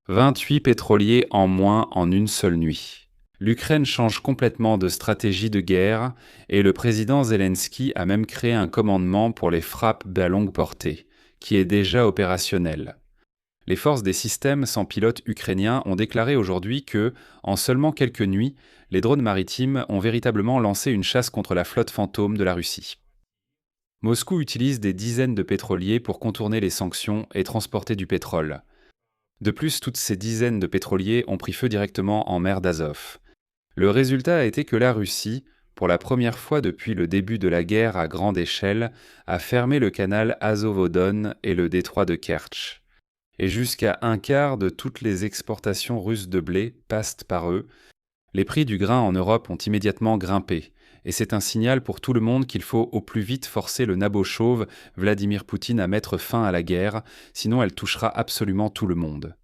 28 pétroliers en moins en une seule nuit. L'Ukraine change complètement de stratégie de guerre et le président Zelensky a même créé un commandement pour les frappes à longue portée, qui est déjà opérationnel. Les forces des systèmes sans pilote ukrainiens ont déclaré aujourd'hui que, en seulement quelques nuits, les drones maritimes ont véritablement lancé une chasse contre la flotte fantôme de la Russie. Moscou utilise des dizaines de pétroliers pour contourner les sanctions et transporter du pétrole. De plus, toutes ces dizaines de pétroliers ont pris feu directement en mer d'Azov. Le résultat a été que la Russie, pour la première fois depuis le début de la guerre à grande échelle, a fermé le canal Azov-Odon et le détroit de Kertch. Et jusqu'à un quart de toutes les exportations russes de blé passent par eux. Les prix du grain en Europe ont immédiatement grimpé, et c'est un signal pour tout le monde qu'il faut au plus vite forcer le nabot chauve Vladimir Poutine à mettre fin à la guerre, sinon elle touchera absolument tout le monde.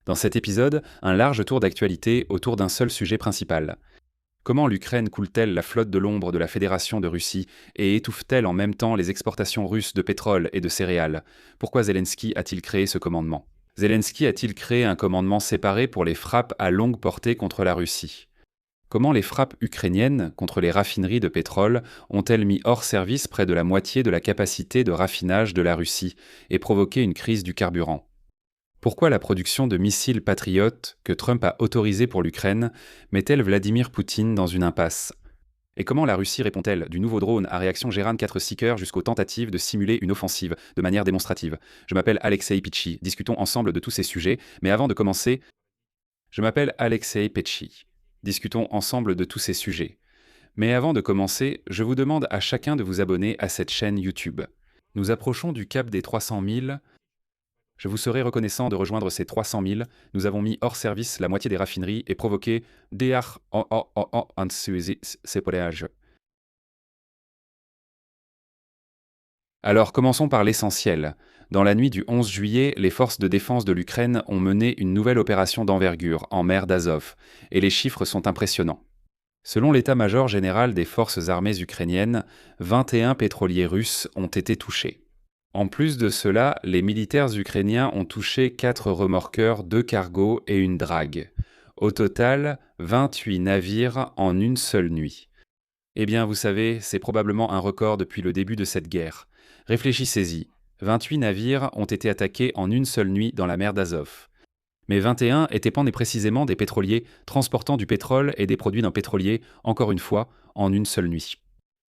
Dans cet épisode, un large tour d'actualité autour d'un seul sujet principal. Comment l'Ukraine coule-t-elle la flotte de l'ombre de la Fédération de Russie et étouffe-t-elle en même temps les exportations russes de pétrole et de céréales? Pourquoi Zelensky a-t-il créé ce commandement? Zelensky a-t-il créé un commandement séparé pour les frappes à longue portée contre la Russie? Comment les frappes ukrainiennes contre les raffineries de pétrole ont-elles mis hors service près de la moitié de la capacité de raffinage de la Russie et provoqué une crise du carburant? Pourquoi la production de missiles patriotes que Trump a autorisée pour l'Ukraine met-elle Vladimir Poutine dans une impasse? Et comment la Russie répond-elle du nouveau drone à réaction Geran 4 Seeker jusqu'aux tentatives de simuler une offensive de manière démonstrative? Je m'appelle Alexei Pitchi, discutons ensemble de tous ces sujets, mais avant de commencer, je vous demande à chacun de vous abonner à cette chaîne YouTube. Nous approchons du cap des 300 000. Je vous serai reconnaissant de rejoindre ces 300 000. Nous avons mis hors service la moitié des raffineries et provoqué des Alors commençons par l'essentiel. Dans la nuit du 11 juillet, les forces de défense de l'Ukraine ont mené une nouvelle opération d'envergure en mer d'Azov, et les chiffres sont impressionnants. Selon l'état-major général des forces armées ukrainiennes, 21 pétroliers russes ont été touchés. En plus de cela, les militaires ukrainiens ont touché 4 remorqueurs, 2 cargos et une drague. Au total, 28 navires en une seule nuit. Eh bien, vous savez, c'est probablement un record depuis le début de cette guerre. Réfléchissez-y, 28 navires ont été attaqués en une seule nuit dans la mer d'Azov. Mais 21 étaient précisément des pétroliers transportant du pétrole et des produits d'un pétrolier, encore une fois, en une seule nuit.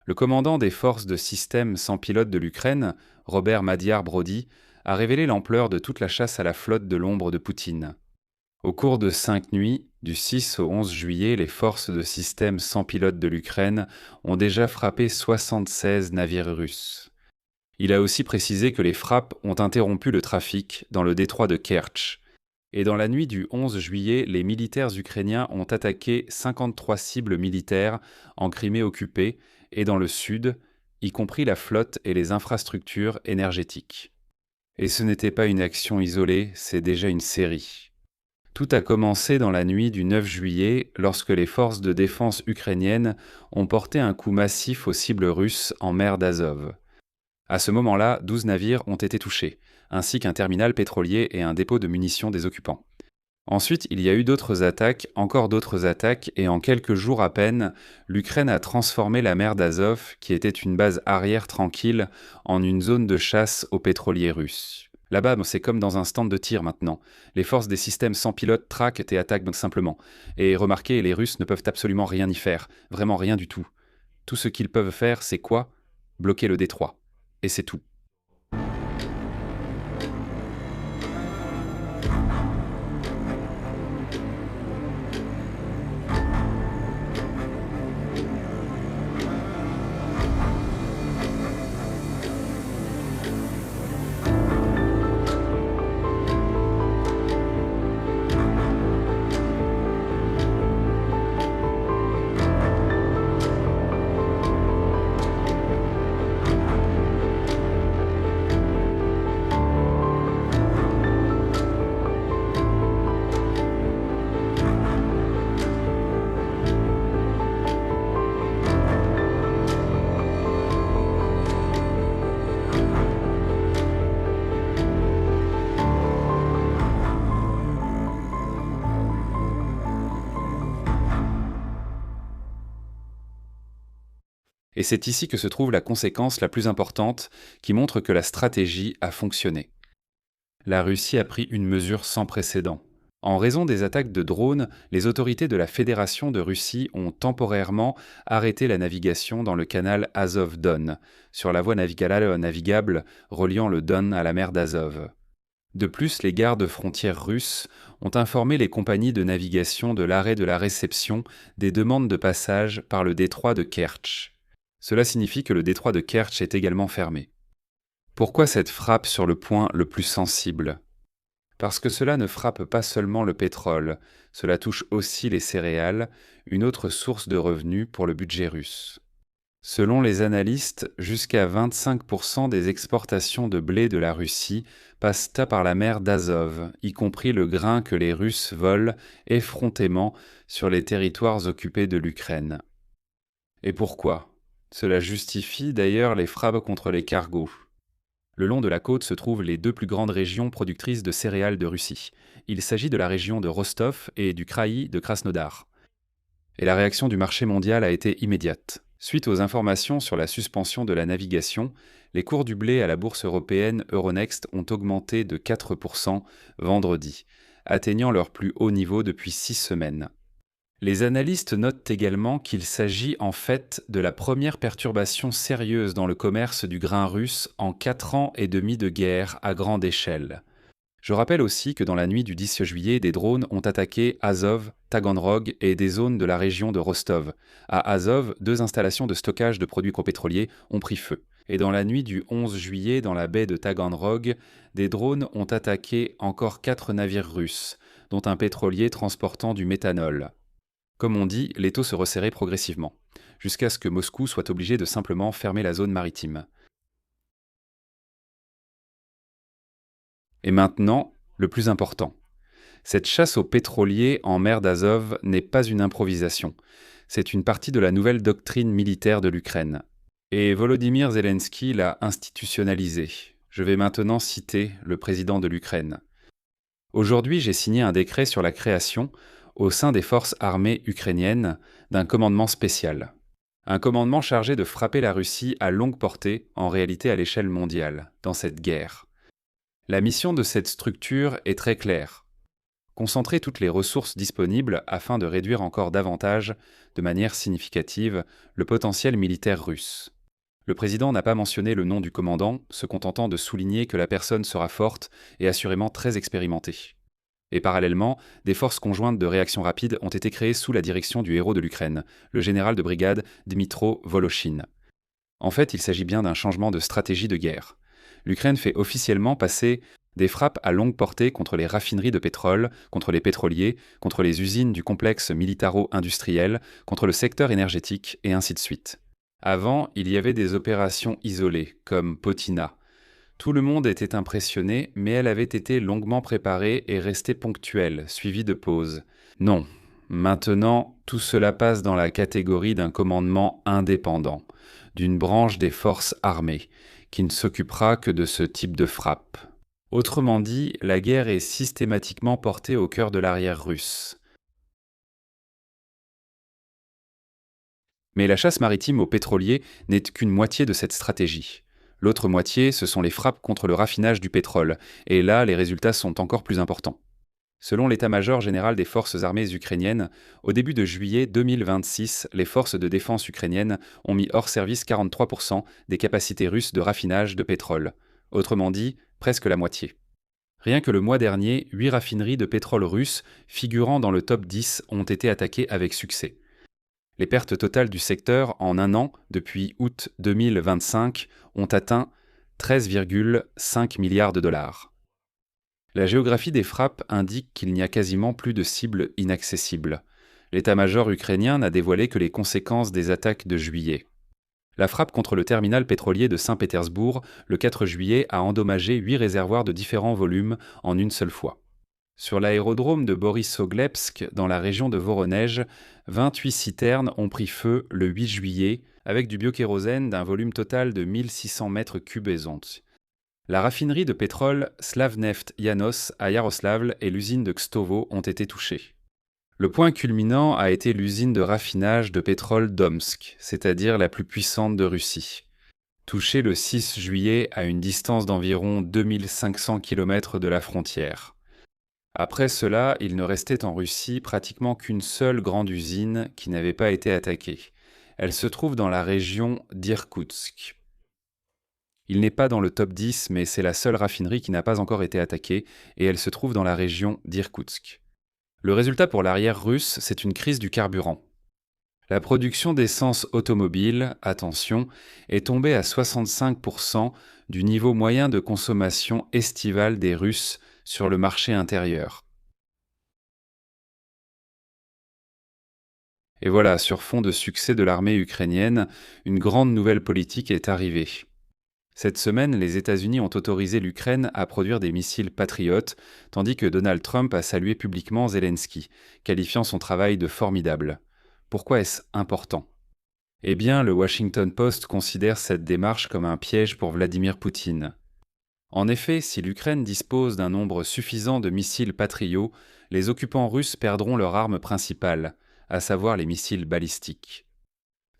Le commandant des forces de système sans pilote de l'Ukraine, Robert Madiar-Brody, a révélé l'ampleur de toute la chasse à la flotte de l'ombre de Poutine. Au cours de 5 nuits, du 6 au 11 juillet, les forces de système sans pilote de l'Ukraine ont déjà frappé 76 navires russes. Il a aussi précisé que les frappes ont interrompu le trafic dans le détroit de Kertch. Et dans la nuit du 11 juillet, les militaires ukrainiens ont attaqué 53 cibles militaires en Crimée occupée et dans le sud, y compris la flotte et les infrastructures énergétiques. Et ce n'était pas une action isolée, c'est déjà une série. Tout a commencé dans la nuit du 9 juillet, lorsque les forces de défense ukrainiennes ont porté un coup massif aux cibles russes en mer d'Azov. À ce moment-là, 12 navires ont été touchés, ainsi qu'un terminal pétrolier et un dépôt de munitions des occupants. Ensuite, il y a eu d'autres attaques, encore d'autres attaques, et en quelques jours à peine, l'Ukraine a transformé la mer d'Azov, qui était une base arrière tranquille, en une zone de chasse aux pétroliers russes. Là-bas, c'est comme dans un stand de tir maintenant. Les forces des systèmes sans pilote traquent et attaquent simplement. Et remarquez, les Russes ne peuvent absolument rien y faire, vraiment rien du tout. Tout ce qu'ils peuvent faire, c'est quoi? Bloquer le détroit. Et c'est tout. Et c'est ici que se trouve la conséquence la plus importante qui montre que la stratégie a fonctionné. La Russie a pris une mesure sans précédent. En raison des attaques de drones, les autorités de la Fédération de Russie ont temporairement arrêté la navigation dans le canal Azov-Don, sur la voie navigable reliant le Don à la mer d'Azov. De plus, les gardes frontières russes ont informé les compagnies de navigation de l'arrêt de la réception des demandes de passage par le détroit de Kertch. Cela signifie que le détroit de Kertch est également fermé. Pourquoi cette frappe sur le point le plus sensible ? Parce que cela ne frappe pas seulement le pétrole, cela touche aussi les céréales, une autre source de revenus pour le budget russe. Selon les analystes, jusqu'à 25% des exportations de blé de la Russie passent par la mer d'Azov, y compris le grain que les Russes volent effrontément sur les territoires occupés de l'Ukraine. Et pourquoi ? Cela justifie d'ailleurs les frappes contre les cargos. Le long de la côte se trouvent les deux plus grandes régions productrices de céréales de Russie. Il s'agit de la région de Rostov et du kraï de Krasnodar. Et la réaction du marché mondial a été immédiate. Suite aux informations sur la suspension de la navigation, les cours du blé à la bourse européenne Euronext ont augmenté de 4% vendredi, atteignant leur plus haut niveau depuis 6 semaines. Les analystes notent également qu'il s'agit en fait de la première perturbation sérieuse dans le commerce du grain russe en 4 ans et demi de guerre à grande échelle. Je rappelle aussi que dans la nuit du 10 juillet, des drones ont attaqué Azov, Taganrog et des zones de la région de Rostov. À Azov, 2 installations de stockage de produits pétroliers ont pris feu. Et dans la nuit du 11 juillet, dans la baie de Taganrog, des drones ont attaqué encore 4 navires russes, dont un pétrolier transportant du méthanol. Comme on dit, l'étau se resserrait progressivement, jusqu'à ce que Moscou soit obligé de simplement fermer la zone maritime. Et maintenant, le plus important. Cette chasse aux pétroliers en mer d'Azov n'est pas une improvisation. C'est une partie de la nouvelle doctrine militaire de l'Ukraine. Et Volodymyr Zelensky l'a institutionnalisée. Je vais maintenant citer le président de l'Ukraine. Aujourd'hui, j'ai signé un décret sur la création, au sein des forces armées ukrainiennes, d'un commandement spécial. Un commandement chargé de frapper la Russie à longue portée, en réalité à l'échelle mondiale, dans cette guerre. La mission de cette structure est très claire. Concentrer toutes les ressources disponibles afin de réduire encore davantage, de manière significative, le potentiel militaire russe. Le président n'a pas mentionné le nom du commandant, se contentant de souligner que la personne sera forte et assurément très expérimentée. Et parallèlement, des forces conjointes de réaction rapide ont été créées sous la direction du héros de l'Ukraine, le général de brigade Dmytro Voloshin. En fait, il s'agit bien d'un changement de stratégie de guerre. L'Ukraine fait officiellement passer des frappes à longue portée contre les raffineries de pétrole, contre les pétroliers, contre les usines du complexe militaro-industriel, contre le secteur énergétique, et ainsi de suite. Avant, il y avait des opérations isolées, comme Potina. Tout le monde était impressionné, mais elle avait été longuement préparée et restée ponctuelle, suivie de pauses. Non, maintenant, tout cela passe dans la catégorie d'un commandement indépendant, d'une branche des forces armées, qui ne s'occupera que de ce type de frappe. Autrement dit, la guerre est systématiquement portée au cœur de l'arrière russe. Mais la chasse maritime aux pétroliers n'est qu'une moitié de cette stratégie. L'autre moitié, ce sont les frappes contre le raffinage du pétrole, et là, les résultats sont encore plus importants. Selon l'état-major général des forces armées ukrainiennes, au début de juillet 2026, les forces de défense ukrainiennes ont mis hors service 43% des capacités russes de raffinage de pétrole. Autrement dit, presque la moitié. Rien que le mois dernier, 8 raffineries de pétrole russes, figurant dans le top 10, ont été attaquées avec succès. Les pertes totales du secteur en un an, depuis août 2025, ont atteint 13,5 milliards de dollars. La géographie des frappes indique qu'il n'y a quasiment plus de cibles inaccessibles. L'état-major ukrainien n'a dévoilé que les conséquences des attaques de juillet. La frappe contre le terminal pétrolier de Saint-Pétersbourg, le 4 juillet, a endommagé 8 réservoirs de différents volumes en une seule fois. Sur l'aérodrome de Borissoglebsk, dans la région de Voronej, 28 citernes ont pris feu le 8 juillet, avec du biokérosène d'un volume total de 1600 mètres cubes aisons. La raffinerie de pétrole Slavneft Janos à Yaroslavl et l'usine de Kstovo ont été touchées. Le point culminant a été l'usine de raffinage de pétrole d'Omsk, c'est-à-dire la plus puissante de Russie. Touchée le 6 juillet à une distance d'environ 2500 km de la frontière. Après cela, il ne restait en Russie pratiquement qu'une seule grande usine qui n'avait pas été attaquée. Elle se trouve dans la région d'Irkoutsk. Il n'est pas dans le top 10, mais c'est la seule raffinerie qui n'a pas encore été attaquée, et elle se trouve dans la région d'Irkoutsk. Le résultat pour l'arrière russe, c'est une crise du carburant. La production d'essence automobile, attention, est tombée à 65% du niveau moyen de consommation estivale des Russes sur le marché intérieur. Et voilà, sur fond de succès de l'armée ukrainienne, une grande nouvelle politique est arrivée. Cette semaine, les États-Unis ont autorisé l'Ukraine à produire des missiles Patriot, tandis que Donald Trump a salué publiquement Zelensky, qualifiant son travail de formidable. Pourquoi est-ce important ? Eh bien, le Washington Post considère cette démarche comme un piège pour Vladimir Poutine. En effet, si l'Ukraine dispose d'un nombre suffisant de missiles Patriot, les occupants russes perdront leur arme principale, à savoir les missiles balistiques.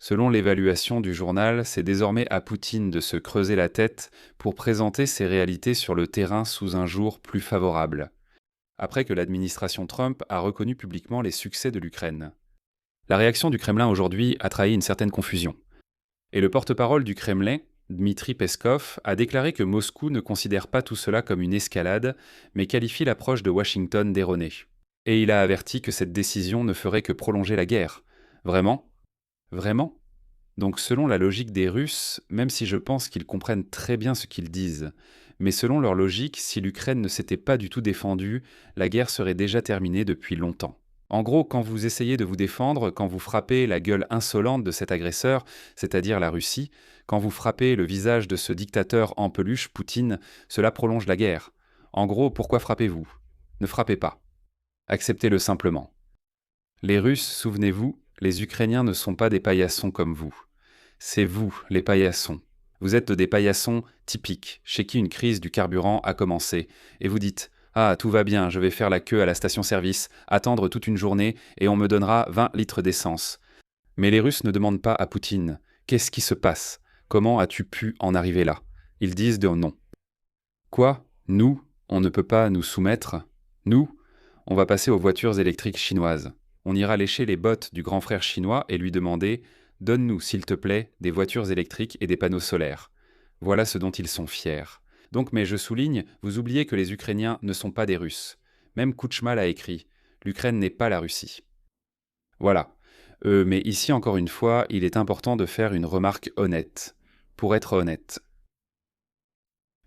Selon l'évaluation du journal, c'est désormais à Poutine de se creuser la tête pour présenter ces réalités sur le terrain sous un jour plus favorable, après que l'administration Trump a reconnu publiquement les succès de l'Ukraine. La réaction du Kremlin aujourd'hui a trahi une certaine confusion. Et le porte-parole du Kremlin, Dmitri Peskov, a déclaré que Moscou ne considère pas tout cela comme une escalade, mais qualifie l'approche de Washington d'erronée. Et il a averti que cette décision ne ferait que prolonger la guerre. Vraiment ? Vraiment ? Donc selon la logique des Russes, même si je pense qu'ils comprennent très bien ce qu'ils disent, mais selon leur logique, si l'Ukraine ne s'était pas du tout défendue, la guerre serait déjà terminée depuis longtemps. En gros, quand vous essayez de vous défendre, quand vous frappez la gueule insolente de cet agresseur, c'est-à-dire la Russie, quand vous frappez le visage de ce dictateur en peluche, Poutine, cela prolonge la guerre. En gros, pourquoi frappez-vous ? Ne frappez pas. Acceptez-le simplement. Les Russes, souvenez-vous, les Ukrainiens ne sont pas des paillassons comme vous. C'est vous, les paillassons. Vous êtes des paillassons typiques, chez qui une crise du carburant a commencé, et vous dites « Ah, tout va bien, je vais faire la queue à la station-service, attendre toute une journée, et on me donnera 20 litres d'essence. » Mais les Russes ne demandent pas à Poutine « Qu'est-ce qui se passe ? Comment as-tu pu en arriver là ?» Ils disent de non. Quoi ? Nous, on ne peut pas nous soumettre ? Nous, on va passer aux voitures électriques chinoises. On ira lécher les bottes du grand frère chinois et lui demander « Donne-nous, s'il te plaît, des voitures électriques et des panneaux solaires. » Voilà ce dont ils sont fiers. Donc, mais je souligne, vous oubliez que les Ukrainiens ne sont pas des Russes. Même Kouchma l'a écrit « L'Ukraine n'est pas la Russie. » Voilà. Mais ici, encore une fois, il est important de faire une remarque honnête. Pour être honnête.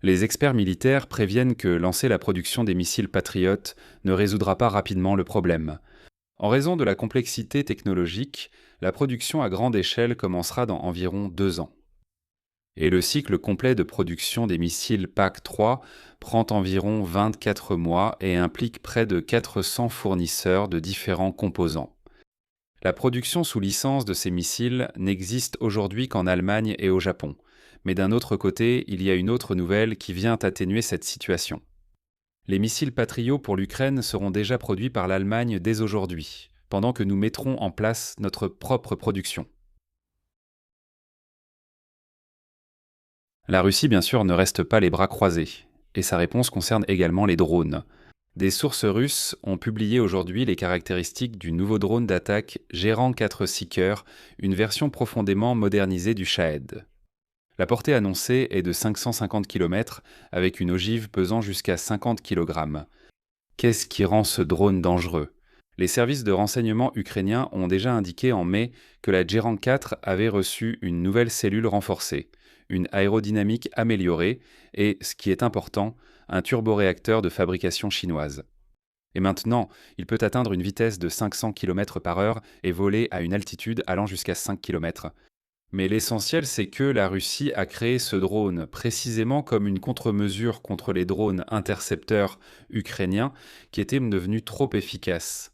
Les experts militaires préviennent que lancer la production des missiles Patriot ne résoudra pas rapidement le problème. En raison de la complexité technologique, la production à grande échelle commencera dans environ 2 ans. Et le cycle complet de production des missiles PAC-3 prend environ 24 mois et implique près de 400 fournisseurs de différents composants. La production sous licence de ces missiles n'existe aujourd'hui qu'en Allemagne et au Japon. Mais d'un autre côté, il y a une autre nouvelle qui vient atténuer cette situation. Les missiles Patriot pour l'Ukraine seront déjà produits par l'Allemagne dès aujourd'hui, pendant que nous mettrons en place notre propre production. La Russie, bien sûr, ne reste pas les bras croisés, et sa réponse concerne également les drones. Des sources russes ont publié aujourd'hui les caractéristiques du nouveau drone d'attaque Gérant 4 Seeker, une version profondément modernisée du Shahed. La portée annoncée est de 550 km, avec une ogive pesant jusqu'à 50 kg. Qu'est-ce qui rend ce drone dangereux ? Les services de renseignement ukrainiens ont déjà indiqué en mai que la Gérant 4 avait reçu une nouvelle cellule renforcée, une aérodynamique améliorée et, ce qui est important, un turboréacteur de fabrication chinoise. Et maintenant, il peut atteindre une vitesse de 500 km/h et voler à une altitude allant jusqu'à 5 km. Mais l'essentiel, c'est que la Russie a créé ce drone précisément comme une contre-mesure contre les drones intercepteurs ukrainiens qui étaient devenus trop efficaces.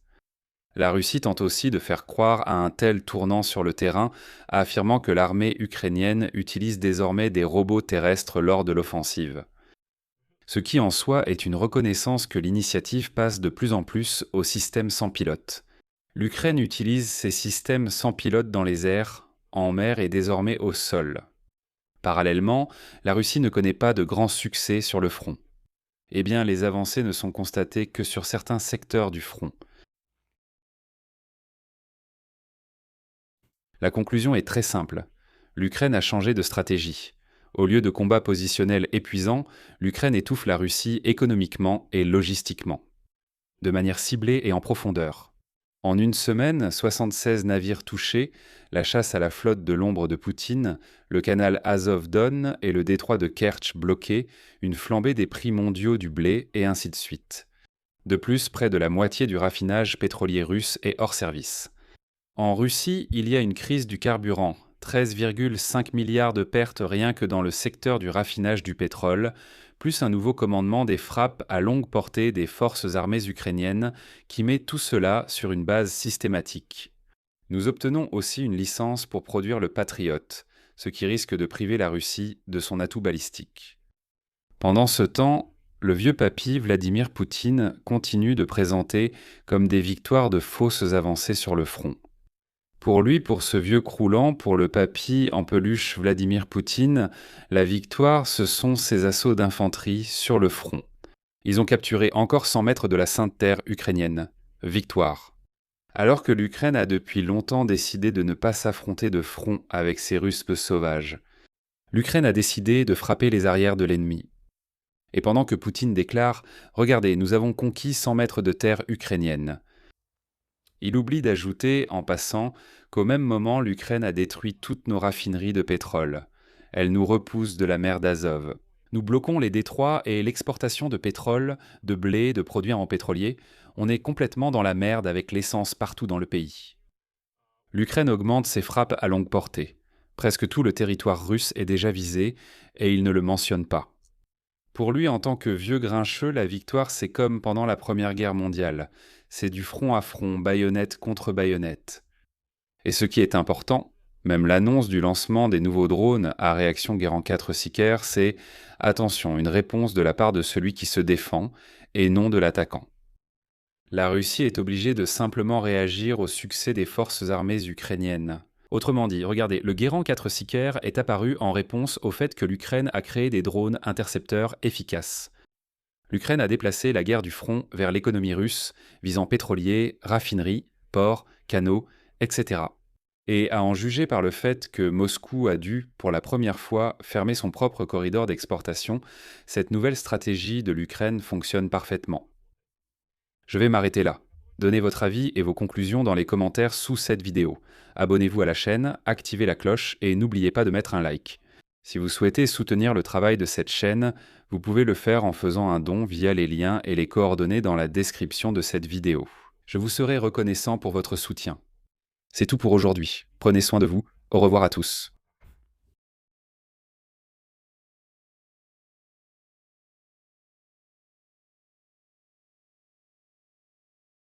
La Russie tente aussi de faire croire à un tel tournant sur le terrain, affirmant que l'armée ukrainienne utilise désormais des robots terrestres lors de l'offensive. Ce qui en soi est une reconnaissance que l'initiative passe de plus en plus au système sans pilote. L'Ukraine utilise ces systèmes sans pilote dans les airs, en mer et désormais au sol. Parallèlement, la Russie ne connaît pas de grands succès sur le front. Eh bien, les avancées ne sont constatées que sur certains secteurs du front. La conclusion est très simple. L'Ukraine a changé de stratégie. Au lieu de combats positionnels épuisants, l'Ukraine étouffe la Russie économiquement et logistiquement, de manière ciblée et en profondeur. En une semaine, 76 navires touchés, la chasse à la flotte de l'ombre de Poutine, le canal Azov-Don et le détroit de Kertch bloqués, une flambée des prix mondiaux du blé et ainsi de suite. De plus, près de la moitié du raffinage pétrolier russe est hors service. En Russie, il y a une crise du carburant, 13,5 milliards de pertes rien que dans le secteur du raffinage du pétrole, plus un nouveau commandement des frappes à longue portée des forces armées ukrainiennes qui met tout cela sur une base systématique. Nous obtenons aussi une licence pour produire le Patriot, ce qui risque de priver la Russie de son atout balistique. Pendant ce temps, le vieux papy Vladimir Poutine continue de présenter comme des victoires de fausses avancées sur le front. Pour lui, pour ce vieux croulant, pour le papy en peluche Vladimir Poutine, la victoire, ce sont ces assauts d'infanterie sur le front. Ils ont capturé encore 100 mètres de la sainte terre ukrainienne. Victoire. Alors que l'Ukraine a depuis longtemps décidé de ne pas s'affronter de front avec ces Russes peu sauvages, l'Ukraine a décidé de frapper les arrières de l'ennemi. Et pendant que Poutine déclare « Regardez, nous avons conquis 100 mètres de terre ukrainienne », il oublie d'ajouter, en passant, qu'au même moment, l'Ukraine a détruit toutes nos raffineries de pétrole. Elle nous repousse de la mer d'Azov. Nous bloquons les détroits et l'exportation de pétrole, de blé, de produits en pétrolier. On est complètement dans la merde avec l'essence partout dans le pays. L'Ukraine augmente ses frappes à longue portée. Presque tout le territoire russe est déjà visé, et il ne le mentionne pas. Pour lui, en tant que vieux grincheux, la victoire, c'est comme pendant la Première Guerre mondiale. C'est du front à front, baïonnette contre baïonnette. Et ce qui est important, même l'annonce du lancement des nouveaux drones à réaction Guérand 4 Sicaire, c'est « Attention, une réponse de la part de celui qui se défend, et non de l'attaquant ». La Russie est obligée de simplement réagir au succès des forces armées ukrainiennes. Autrement dit, regardez, le Guérand 4 Sicaire est apparu en réponse au fait que l'Ukraine a créé des drones intercepteurs efficaces. L'Ukraine a déplacé la guerre du front vers l'économie russe, visant pétroliers, raffineries, ports, canaux, etc. Et à en juger par le fait que Moscou a dû, pour la première fois, fermer son propre corridor d'exportation, cette nouvelle stratégie de l'Ukraine fonctionne parfaitement. Je vais m'arrêter là. Donnez votre avis et vos conclusions dans les commentaires sous cette vidéo. Abonnez-vous à la chaîne, activez la cloche et n'oubliez pas de mettre un like. Si vous souhaitez soutenir le travail de cette chaîne, vous pouvez le faire en faisant un don via les liens et les coordonnées dans la description de cette vidéo. Je vous serai reconnaissant pour votre soutien. C'est tout pour aujourd'hui. Prenez soin de vous. Au revoir à tous.